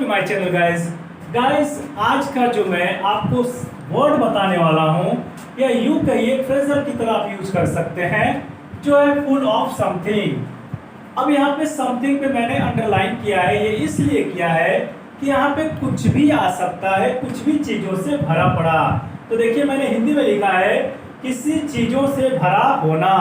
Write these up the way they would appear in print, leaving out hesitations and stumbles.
To my channel guys आज का जो मैं आपको वर्ड बताने वाला हूँ या यूं कहिए फ्रेजर की तरह आप यूज कर सकते हैं जो है फुल ऑफ समथिंग। अब यहाँ पे समथिंग पे मैंने अंडरलाइन किया है, ये इसलिए किया है कि यहाँ पे कुछ भी आ सकता है, कुछ भी चीजों से भरा पड़ा। तो देखिए मैंने हिंदी में लिखा है किसी चीजों से भरा होना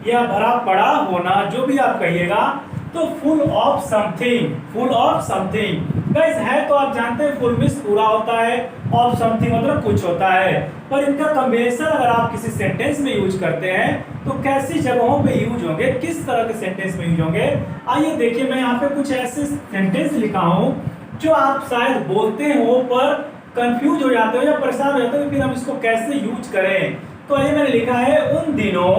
या भरा पड़ा होना, जो भी आप कहिएगा। तो full of something, full of something guys है तो आप जानते हैं फुल मीन्स पूरा होता है, ऑफ समथिंग मतलब कुछ होता है। पर इनका कॉम्बिनेशन अगर आप किसी सेंटेंस में यूज करते हैं तो कैसी जगहों पे यूज होंगे, किस तरह के सेंटेंस में यूज होंगे, आइए देखिए। मैं यहाँ पे कुछ ऐसे सेंटेंस लिखा हूँ जो आप शायद बोलते हो पर कंफ्यूज हो जाते हो या परेशान हो जाते हो, फिर हम इसको कैसे यूज करें। तो ये मैंने लिखा है उन दिनों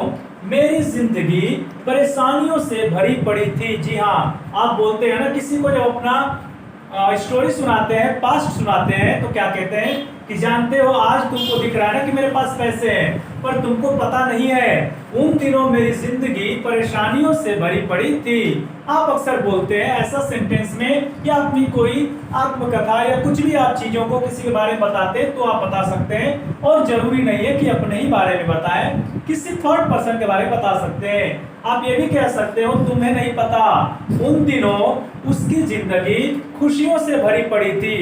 मेरी जिंदगी परेशानियों से भरी पड़ी थी। जी हाँ, आप बोलते हैं ना किसी को जब अपना स्टोरी सुनाते हैं, पास्ट सुनाते हैं, तो क्या कहते हैं कि जानते हो आज तुमको दिख रहा है ना कि मेरे पास पैसे हैं, पर तुमको पता नहीं है उन दिनों मेरी जिंदगी परेशानियों से भरी पड़ी थी। आप अक्सर बोलते हैं ऐसा सेंटेंस में या अपनी कोई आत्मकथा या कुछ भी आप चीजों को किसी के बारे में बताते हैं तो आप बता सकते हैं, और जरूरी नहीं है कि अपने ही बारे में बताएं, किसी थर्ड पर्सन के बारे में बता सकते हैं। आप ये भी कह सकते हो तुम्हें नहीं पता उन दिनों उसकी जिंदगी खुशियों से भरी पड़ी थी,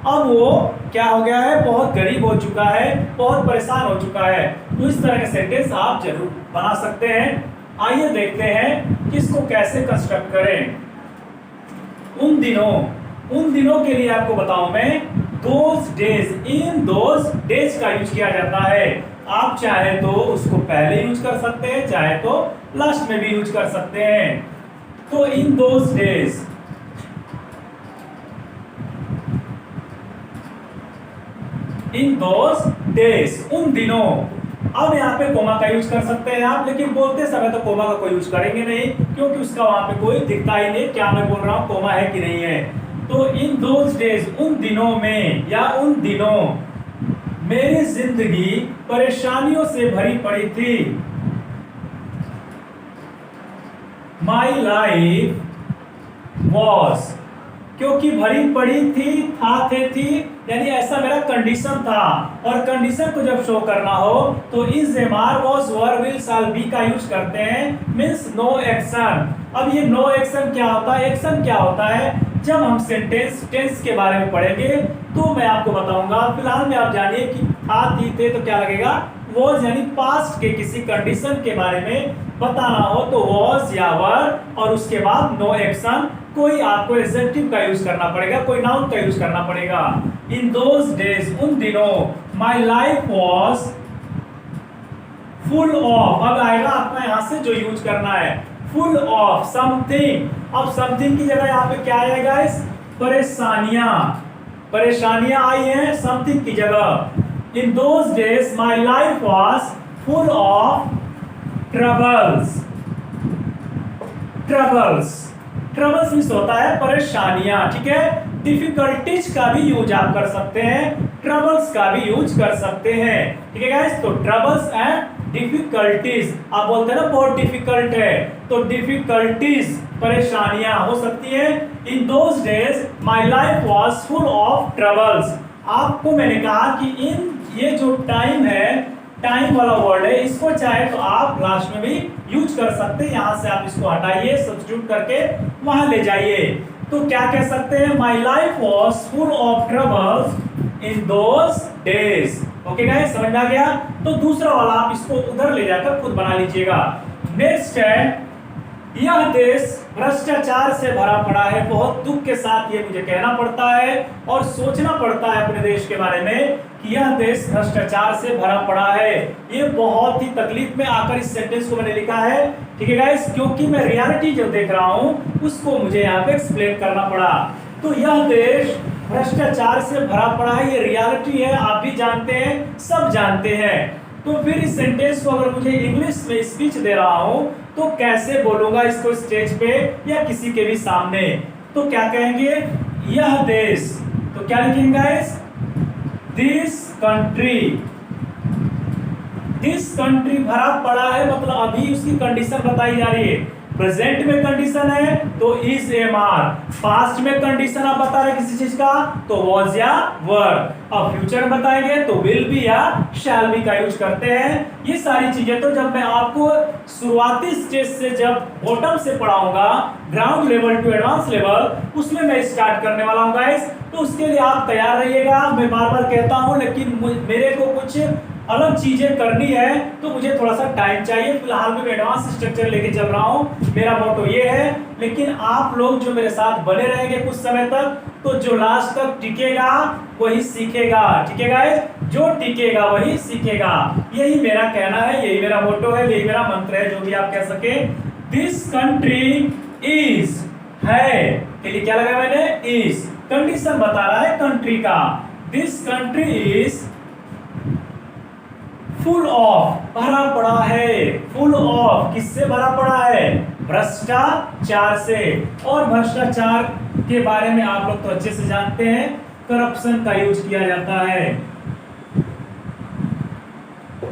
अब वो क्या हो गया है, बहुत गरीब हो चुका है, बहुत परेशान हो चुका है। तो इस तरह के सेंटेंस आप जरूर बना सकते हैं। आइए देखते हैं कि इसको कैसे कंस्ट्रक्ट करें। उन दिनों के लिए आपको बताऊं मैं, those days, in those days का यूज किया जाता है। आप चाहे तो उसको पहले यूज कर सकते हैं, चाहे तो लास्ट में भी यूज कर सकते हैं। तो in those days, in those days, उन दिनों। अब यहाँ पे कोमा का यूज कर सकते हैं आप, लेकिन बोलते समय तो कोमा का कोई यूज करेंगे नहीं, क्योंकि उसका वहां पे कोई दिखता ही नहीं क्या मैं बोल रहा हूँ, कोमा है कि नहीं है। तो इन दोज डेज, उन दिनों में या उन दिनों मेरी जिंदगी परेशानियों से भरी पड़ी थी। माई लाइफ वॉज, क्योंकि भरी पड़ी थी, थी यानी ऐसा मेरा कंडीशन था, और कंडीशन को जब शो करना हो तो is am are was were will shall be का यूज करते हैं, मीन्स नो एक्शन। अब ये नो एक्शन क्या होता है, एक्शन क्या होता है, जब हम टेंस के बारे में पढ़ेंगे तो मैं आपको बताऊंगा। फिलहाल में आप जानिए कि था, थी, थे तो क्या लगेगा, वॉज यानी पास्ट के किसी कंडीशन के बारे में बताना हो तो वॉज या वर, और उसके बाद नो एक्शन, कोई आपको एडजेक्टिव का यूज करना पड़ेगा, कोई नाउन का यूज करना पड़ेगा। इन दोज डेज, उन दिनों, my life was full of, अब आएगा आपका यहां से जो यूज करना है, फुल ऑफ समथिंग। अब समथिंग की जगह यहाँ पे क्या आएगा गाइस, परेशानियां, परेशानियां आई हैं समथिंग की जगह। In those days my life was full of troubles, troubles means होता है परेशानियां, ठीक है। डिफिकल्टीज का भी यूज आप कर सकते हैं, ट्रबल्स का भी यूज कर सकते हैं, ठीक है गाइस। तो ट्रबल्स एंड डिफिकल्टीज, आप बोलते हैं ना बहुत डिफिकल्ट है, तो डिफिकल्टीज परेशानियां हो सकती है। In those days my life was full of troubles. आपको मैंने कहा कि इन ये जो टाइम है, टाइम वाला वर्ड है, इसको चाहे तो आप लास्ट में भी यूज कर सकते हैं। यहां से आप इसको हटाइए, सब्स्टिट्यूट करके वहां ले जाइए। तो क्या कह सकते हैं, my life was full of troubles in those days. Okay guys, समझ में आ गया। तो दूसरा वाला आप इसको उधर ले जाकर खुद बना लीजिएगा। नेक्स्ट है, यह देश भ्रष्टाचार से भरा पड़ा है। बहुत दुख के साथ ये मुझे कहना पड़ता है और सोचना पड़ता है अपने देश के बारे में कि यह देश भ्रष्टाचार से भरा पड़ा है। ये बहुत ही तकलीफ में आकर इस सेंटेंस को मैंने लिखा है, ठीक है गाइस, क्योंकि मैं रियलिटी जो देख रहा हूं उसको मुझे यहाँ पे एक्सप्लेन करना पड़ा। तो यह देश भ्रष्टाचार से भरा पड़ा है, ये रियलिटी है, आप भी जानते हैं, सब जानते हैं। तो फिर इस सेंटेंस को अगर मुझे इंग्लिश में स्पीच दे रहा हूं तो कैसे बोलूंगा इसको स्टेज पे या किसी के भी सामने, तो क्या कहेंगे, यह देश, तो क्या लिखेंगे गाइस, दिस कंट्री भरा पड़ा है, मतलब अभी उसकी कंडीशन बताई जा रही है। प्रेजेंट में कंडीशन है तो इज एम आर, पास्ट में कंडीशन आप बता रहे किसी चीज का तो वॉज या वर, अब फ्यूचर में बताएंगे तो विल बी या शैल बी का यूज करते हैं। ये सारी चीजें तो जब मैं आपको शुरुआती स्टेज से जब बॉटम से पढ़ाऊंगा ground level to advance level, उसमें मैं स्टार्ट करने वाला हूं गाइस, तो उसके लिए आप तैयार रहिएगा। मैं बार बार कहता हूं लेकिन मेरे को कुछ अलग चीजें करनी है तो मुझे थोड़ा सा टाइम चाहिए। फिलहाल मैं एडवांस स्ट्रक्चर लेके चल रहा हूं, मेरा मोटो ये है। लेकिन आप लोग जो मेरे साथ बने रहेंगे कुछ समय तक, तो जो लास्ट तक टिकेगा वही सीखेगा, ठीक है गाइस, जो टिकेगा वही सीखेगा। यही मेरा कहना है, यही मेरा मोटो है, यही मेरा मंत्र है, जो भी आप कह सके। दिस कंट्री इज है के लिए क्या लगा मैंने, इज, कंडीशन बता रहा है कंट्री का। This country is full of, भरा पड़ा है, फुल ऑफ किससे भरा पड़ा है, भ्रष्टाचार से। और भ्रष्टाचार के बारे में आप लोग तो अच्छे से जानते हैं, करप्शन का यूज किया जाता है,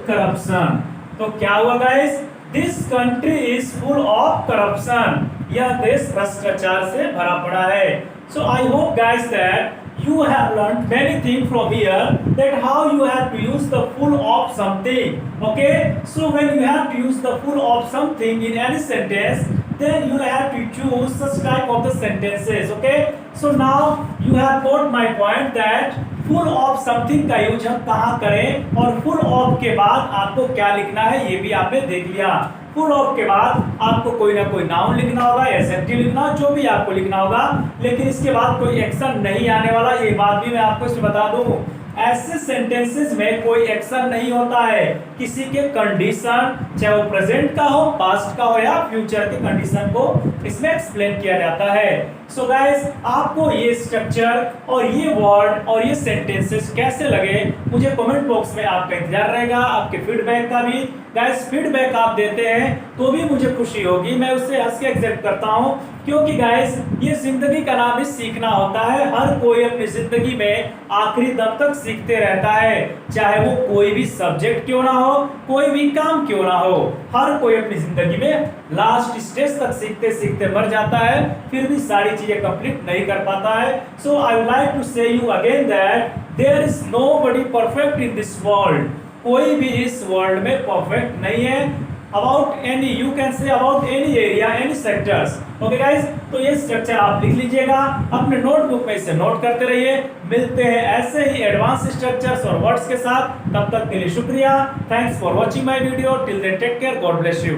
करप्शन। तो क्या हुआ guys, this country is full of corruption, यह देश भ्रष्टाचार से भरा पड़ा है। So I hope guys that you have learned many things from here, that how you have to use the full of something. Okay, so when you have to use the full of something in any sentence, then you have to choose such type of the sentences. Okay, so now you have got my point that full of something का use हम कहाँ करें और full of के बाद आपको क्या लिखना है ये भी आपने देख लिया। फुल ऑफ के बाद आपको कोई ना कोई नाउन लिखना होगा, एडजेक्टिव लिखना होगा, जो भी आपको लिखना होगा, लेकिन इसके बाद कोई एक्शन नहीं आने वाला, ये बात भी मैं आपको इसमें बता दूं। ऐसे सेंटेंसेस में कोई एक्शन नहीं होता है, किसी के कंडीशन चाहे वो प्रेजेंट का हो, पास्ट का हो या फ्यूचर के कंडीशन को इसमें एक्सप्लेन किया जाता है। सो गाइस, आपको ये स्ट्रक्चर और ये वर्ड और ये सेंटेंसेस कैसे लगे, मुझे कमेंट बॉक्स में आपका इंतजार रहेगा, आपके फीडबैक का भी। गाइस, फीडबैक आप देते हैं तो भी मुझे खुशी होगी, मैं उससे हंस के एक्सेप्ट करता हूं, क्योंकि गाइस ये जिंदगी का नाम ही सीखना होता है। हर कोई अपनी जिंदगी में आखिरी दम तक सीखते रहता है, चाहे वो कोई भी सब्जेक्ट क्यों ना हो, कोई भी काम क्यों ना हो, हर कोई अपनी जिंदगी में लास्ट स्टेज तक सीखते सीखते मर जाता है, फिर भी सारी चीजें कंप्लीट नहीं कर पाता है। So I would like to say you again that there is nobody perfect in this world, कोई भी इस वर्ल्ड में परफेक्ट नहीं है। About any, you can say about any area, any sectors. Okay guys, तो ये स्ट्रक्चर आप लिख लीजिएगा, अपने नोटबुक में इसे नोट करते रहिए। मिलते हैं ऐसे ही एडवांस स्ट्रक्चर्स और वर्ड्स के साथ, तब तक के लिए शुक्रिया। Thanks for watching my video, till then take care, God bless you.